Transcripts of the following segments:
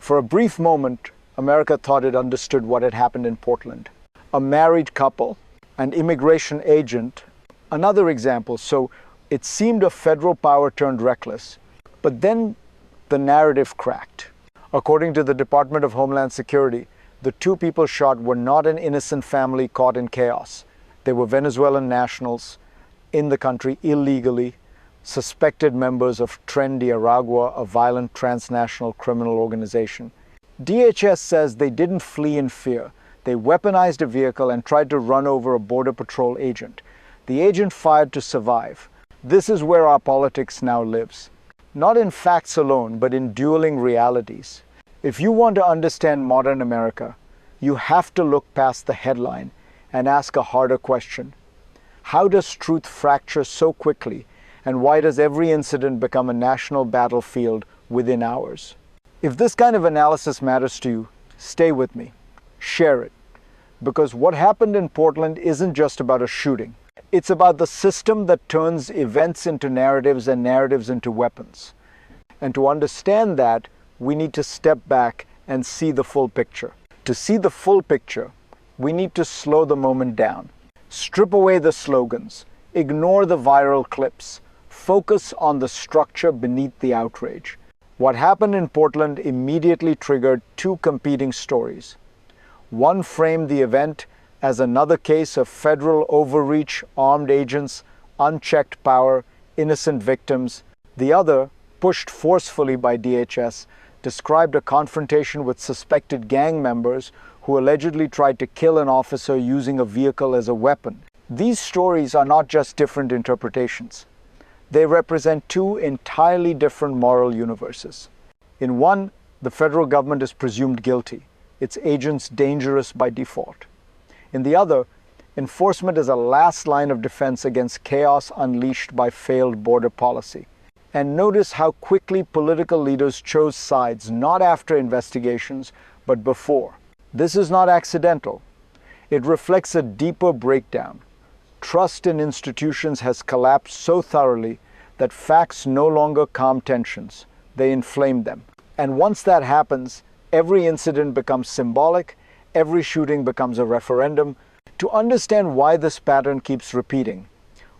For a brief moment, America thought it understood what had happened in Portland. A married couple, an immigration agent, another example. So it seemed a federal power turned reckless. But then the narrative cracked. According to the Department of Homeland Security, the two people shot were not an innocent family caught in chaos. They were Venezuelan nationals in the country illegally, suspected members of Tren de Aragua, a violent transnational criminal organization. DHS says they didn't flee in fear. They weaponized a vehicle and tried to run over a Border Patrol agent. The agent fired to survive. This is where our politics now lives. Not in facts alone, but in dueling realities. If you want to understand modern America, you have to look past the headline and ask a harder question. How does truth fracture so quickly, and why does every incident become a national battlefield within hours? If this kind of analysis matters to you, stay with me. Share it. Because what happened in Portland isn't just about a shooting. It's about the system that turns events into narratives and narratives into weapons. And to understand that, we need to step back and see the full picture. To see the full picture, we need to slow the moment down. Strip away the slogans. Ignore the viral clips. Focus on the structure beneath the outrage. What happened in Portland immediately triggered two competing stories. One framed the event as another case of federal overreach, armed agents, unchecked power, innocent victims. The other, pushed forcefully by DHS, described a confrontation with suspected gang members who allegedly tried to kill an officer using a vehicle as a weapon. These stories are not just different interpretations. They represent two entirely different moral universes. In one, the federal government is presumed guilty, its agents dangerous by default. In the other, enforcement is a last line of defense against chaos unleashed by failed border policy. And notice how quickly political leaders chose sides, not after investigations, but before. This is not accidental. It reflects a deeper breakdown. Trust in institutions has collapsed so thoroughly that facts no longer calm tensions. They inflame them. And once that happens, every incident becomes symbolic. Every shooting becomes a referendum. To understand why this pattern keeps repeating,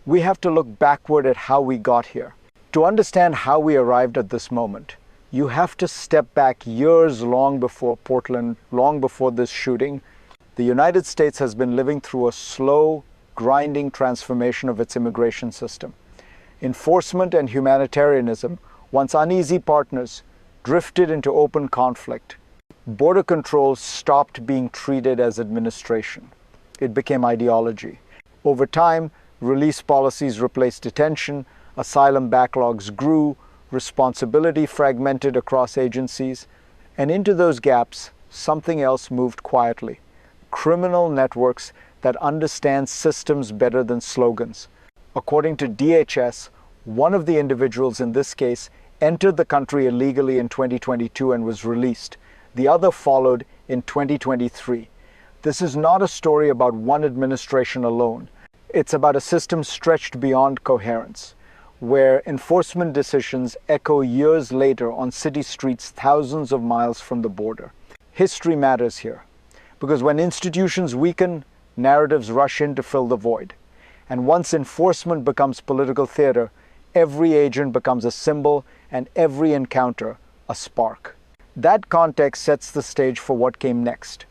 we have to look backward at how we got here. To understand how we arrived at this moment, you have to step back years long before Portland, long before this shooting. The United States has been living through a slow, grinding transformation of its immigration system. Enforcement and humanitarianism, once uneasy partners, drifted into open conflict. Border control stopped being treated as administration. It became ideology. Over time, release policies replaced detention, asylum backlogs grew, responsibility fragmented across agencies, and into those gaps, something else moved quietly. Criminal networks that understand systems better than slogans. According to DHS, one of the individuals in this case entered the country illegally in 2022 and was released. The other followed in 2023. This is not a story about one administration alone. It's about a system stretched beyond coherence, where enforcement decisions echo years later on city streets thousands of miles from the border. History matters here, because when institutions weaken, narratives rush in to fill the void. And once enforcement becomes political theater, every agent becomes a symbol and every encounter a spark. That context sets the stage for what came next.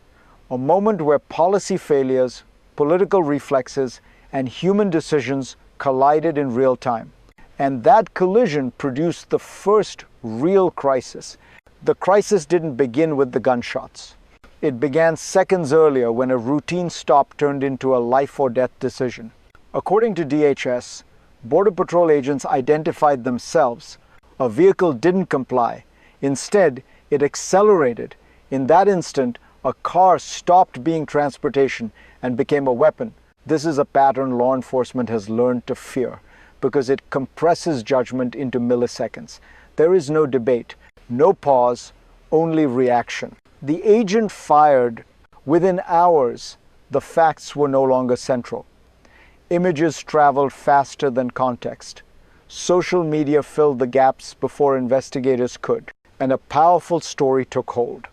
A moment where policy failures, political reflexes, and human decisions collided in real time. And that collision produced the first real crisis. The crisis didn't begin with the gunshots. It began seconds earlier when a routine stop turned into a life or death decision. According to DHS, Border Patrol agents identified themselves. A vehicle didn't comply. Instead, it accelerated. In that instant, a car stopped being transportation and became a weapon. This is a pattern law enforcement has learned to fear because it compresses judgment into milliseconds. There is no debate, no pause, only reaction. The agent fired. Within hours, the facts were no longer central. Images traveled faster than context. Social media filled the gaps before investigators could. and a powerful story took hold.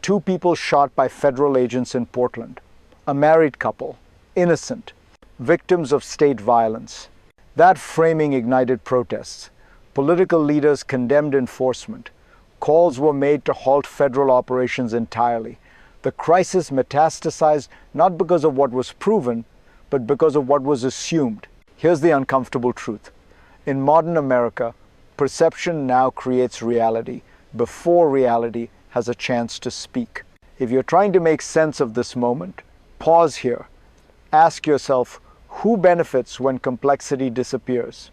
2 people shot by federal agents in Portland, a married couple, innocent, victims of state violence. That framing ignited protests. Political leaders condemned enforcement. Calls were made to halt federal operations entirely. The crisis metastasized not because of what was proven, but because of what was assumed. Here's the uncomfortable truth. In modern America, perception now creates reality before reality has a chance to speak. If you're trying to make sense of this moment, pause here. Ask yourself, who benefits when complexity disappears?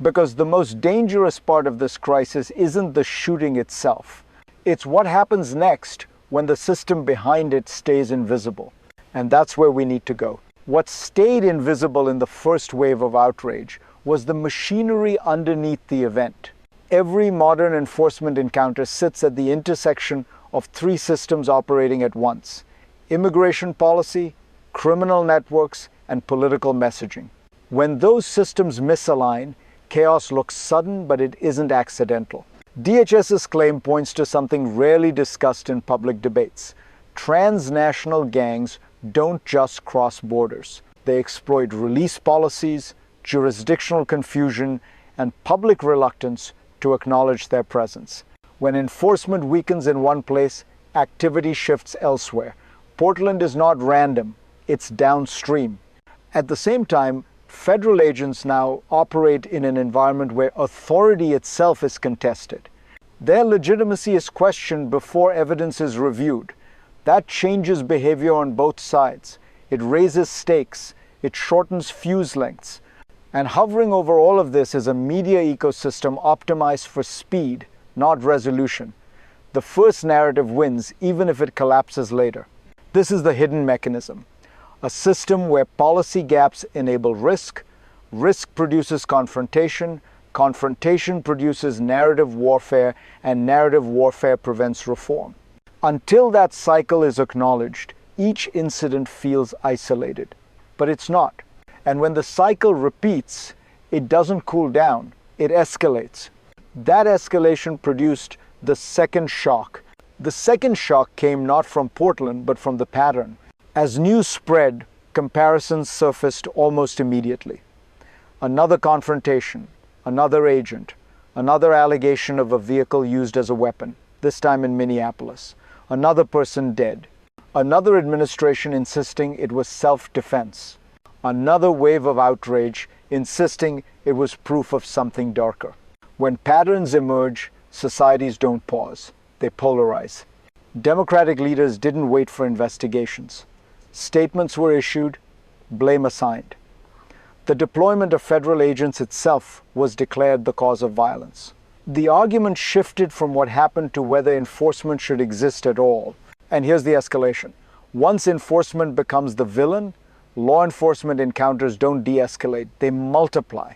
Because the most dangerous part of this crisis isn't the shooting itself. It's what happens next when the system behind it stays invisible. And that's where we need to go. What stayed invisible in the first wave of outrage was the machinery underneath the event. Every modern enforcement encounter sits at the intersection of 3 systems operating at once: immigration policy, criminal networks, and political messaging. When those systems misalign, chaos looks sudden, but it isn't accidental. DHS's claim points to something rarely discussed in public debates. Transnational gangs don't just cross borders. They exploit release policies, jurisdictional confusion, and public reluctance to acknowledge their presence. When enforcement weakens in one place, activity shifts elsewhere. Portland is not random, it's downstream. At the same time, federal agents now operate in an environment where authority itself is contested. Their legitimacy is questioned before evidence is reviewed. That changes behavior on both sides. It raises stakes. It shortens fuse lengths. And hovering over all of this is a media ecosystem optimized for speed, not resolution. The first narrative wins, even if it collapses later. This is the hidden mechanism. A system where policy gaps enable risk, risk produces confrontation, confrontation produces narrative warfare, and narrative warfare prevents reform. Until that cycle is acknowledged, each incident feels isolated. But it's not. And when the cycle repeats, it doesn't cool down, it escalates. That escalation produced the second shock. The second shock came not from Portland, but from the pattern. As news spread, comparisons surfaced almost immediately. Another confrontation, another agent, another allegation of a vehicle used as a weapon, this time in Minneapolis. Another person dead. Another administration insisting it was self-defense. Another wave of outrage insisting it was proof of something darker. When patterns emerge, societies don't pause. They polarize. Democratic leaders didn't wait for investigations. Statements were issued, blame assigned. The deployment of federal agents itself was declared the cause of violence. The argument shifted from what happened to whether enforcement should exist at all. And here's the escalation. Once enforcement becomes the villain, law enforcement encounters don't de-escalate, they multiply.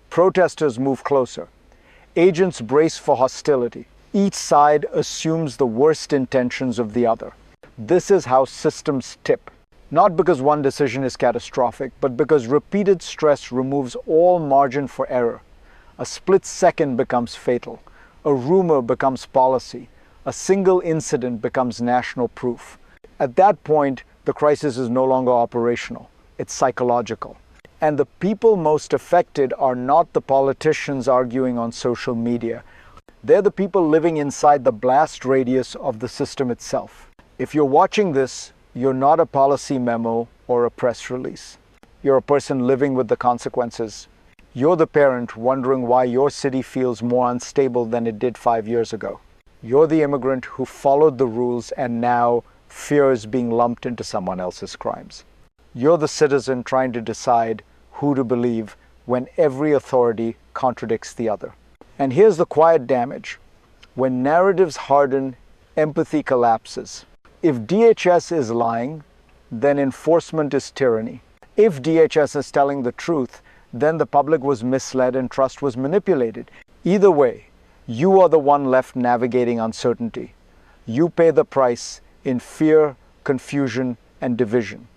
Protesters move closer. Agents brace for hostility. Each side assumes the worst intentions of the other. This is how systems tip. Not because one decision is catastrophic, but because repeated stress removes all margin for error. A split second becomes fatal. A rumor becomes policy. A single incident becomes national proof. At that point, the crisis is no longer operational. It's psychological. And the people most affected are not the politicians arguing on social media. They're the people living inside the blast radius of the system itself. If you're watching this, you're not a policy memo or a press release. You're a person living with the consequences. You're the parent wondering why your city feels more unstable than it did 5 years ago. You're the immigrant who followed the rules and now fears being lumped into someone else's crimes. You're the citizen trying to decide who to believe when every authority contradicts the other. And here's the quiet damage. When narratives harden, empathy collapses. If DHS is lying, then enforcement is tyranny. If DHS is telling the truth, then the public was misled and trust was manipulated. Either way, you are the one left navigating uncertainty. You pay the price in fear, confusion, and division.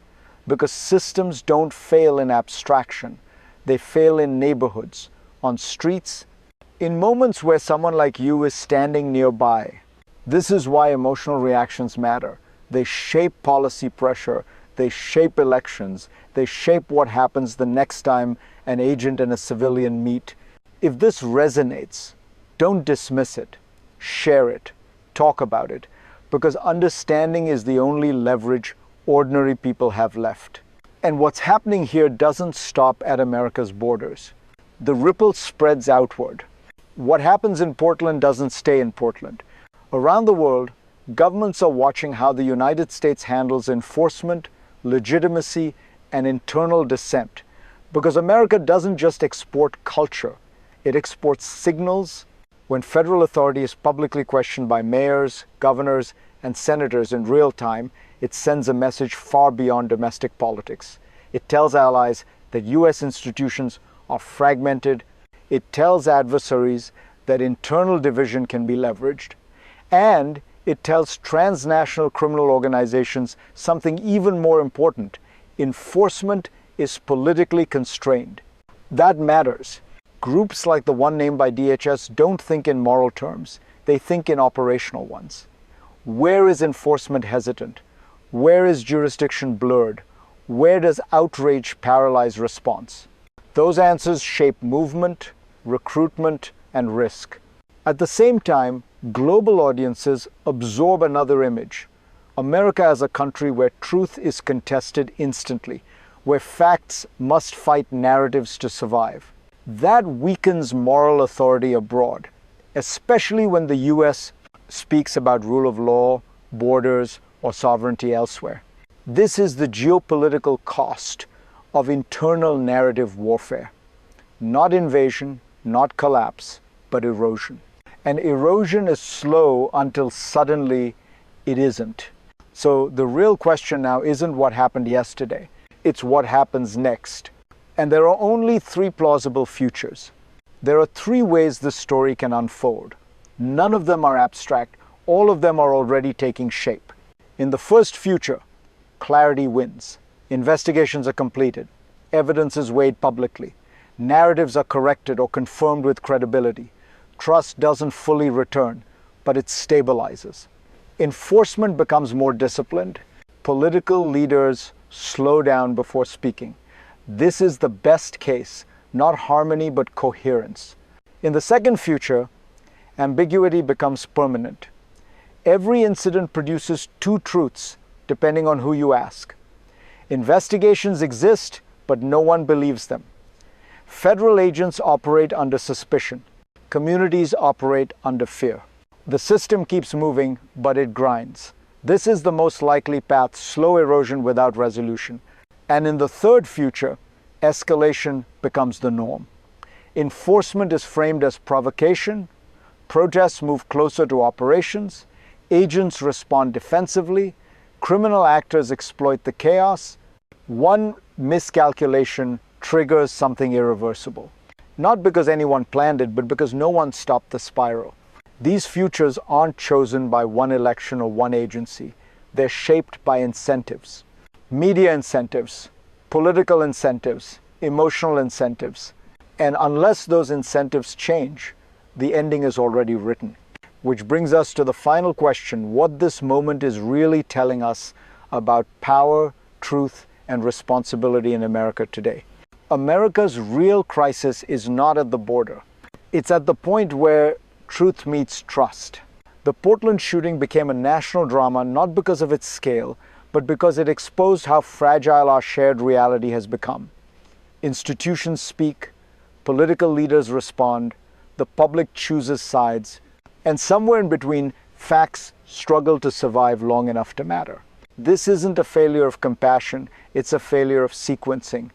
Because systems don't fail in abstraction. They fail in neighborhoods, on streets, In moments where someone like you is standing nearby, this is why emotional reactions matter. They shape policy pressure, they shape elections, they shape what happens the next time an agent and a civilian meet. If this resonates, don't dismiss it, share it, talk about it, because understanding is the only leverage ordinary people have left. And what's happening here doesn't stop at America's borders. The ripple spreads outward. What happens in Portland doesn't stay in Portland. Around the world, governments are watching how the United States handles enforcement, legitimacy, and internal dissent. Because America doesn't just export culture, it exports signals. When federal authority is publicly questioned by mayors, governors, and senators in real time, it sends a message far beyond domestic politics. It tells allies that U.S. institutions are fragmented. It tells adversaries that internal division can be leveraged. And it tells transnational criminal organizations something even more important. Enforcement is politically constrained. That matters. Groups like the one named by DHS don't think in moral terms. They think in operational ones. Where is enforcement hesitant? Where is jurisdiction blurred? Where does outrage paralyze response? Those answers shape movement, recruitment, and risk. At the same time, global audiences absorb another image. America as a country where truth is contested instantly, where facts must fight narratives to survive. That weakens moral authority abroad, especially when the US speaks about rule of law, borders, or sovereignty elsewhere. This is the geopolitical cost of internal narrative warfare. Not invasion, not collapse, but erosion. And erosion is slow until suddenly it isn't. So the real question now isn't what happened yesterday, it's what happens next. And there are only three plausible futures. There are three ways this story can unfold. None of them are abstract, all of them are already taking shape. In the first future, clarity wins. Investigations are completed. Evidence is weighed publicly. Narratives are corrected or confirmed with credibility. Trust doesn't fully return, but it stabilizes. Enforcement becomes more disciplined. Political leaders slow down before speaking. This is the best case, not harmony but coherence. In the second future, ambiguity becomes permanent. Every incident produces two truths, depending on who you ask. Investigations exist, but no one believes them. Federal agents operate under suspicion. Communities operate under fear. The system keeps moving, but it grinds. This is the most likely path, slow erosion without resolution. And in the third future, escalation becomes the norm. Enforcement is framed as provocation. Protests move closer to operations. Agents respond defensively. Criminal actors exploit the chaos. One miscalculation triggers something irreversible. Not because anyone planned it, but because no one stopped the spiral. These futures aren't chosen by one election or one agency. They're shaped by incentives. Media incentives, political incentives, emotional incentives. And unless those incentives change, the ending is already written. Which brings us to the final question, what this moment is really telling us about power, truth, and responsibility in America today. America's real crisis is not at the border. It's at the point where truth meets trust. The Portland shooting became a national drama not because of its scale, but because it exposed how fragile our shared reality has become. Institutions speak, political leaders respond, the public chooses sides, and somewhere in between, facts struggle to survive long enough to matter. This isn't a failure of compassion, it's a failure of sequencing.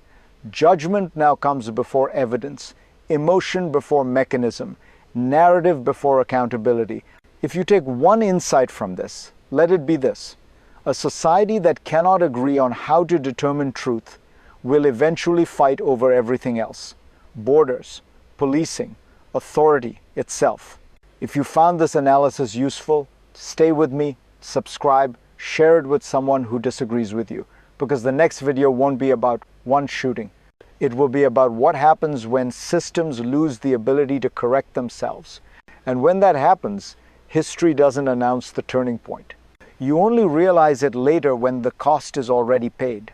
Judgment now comes before evidence, emotion before mechanism, narrative before accountability. If you take one insight from this, let it be this. A society that cannot agree on how to determine truth will eventually fight over everything else. Borders, policing, authority itself. If you found this analysis useful, stay with me, subscribe, share it with someone who disagrees with you, because the next video won't be about one shooting. It will be about what happens when systems lose the ability to correct themselves. And when that happens, history doesn't announce the turning point. You only realize it later when the cost is already paid.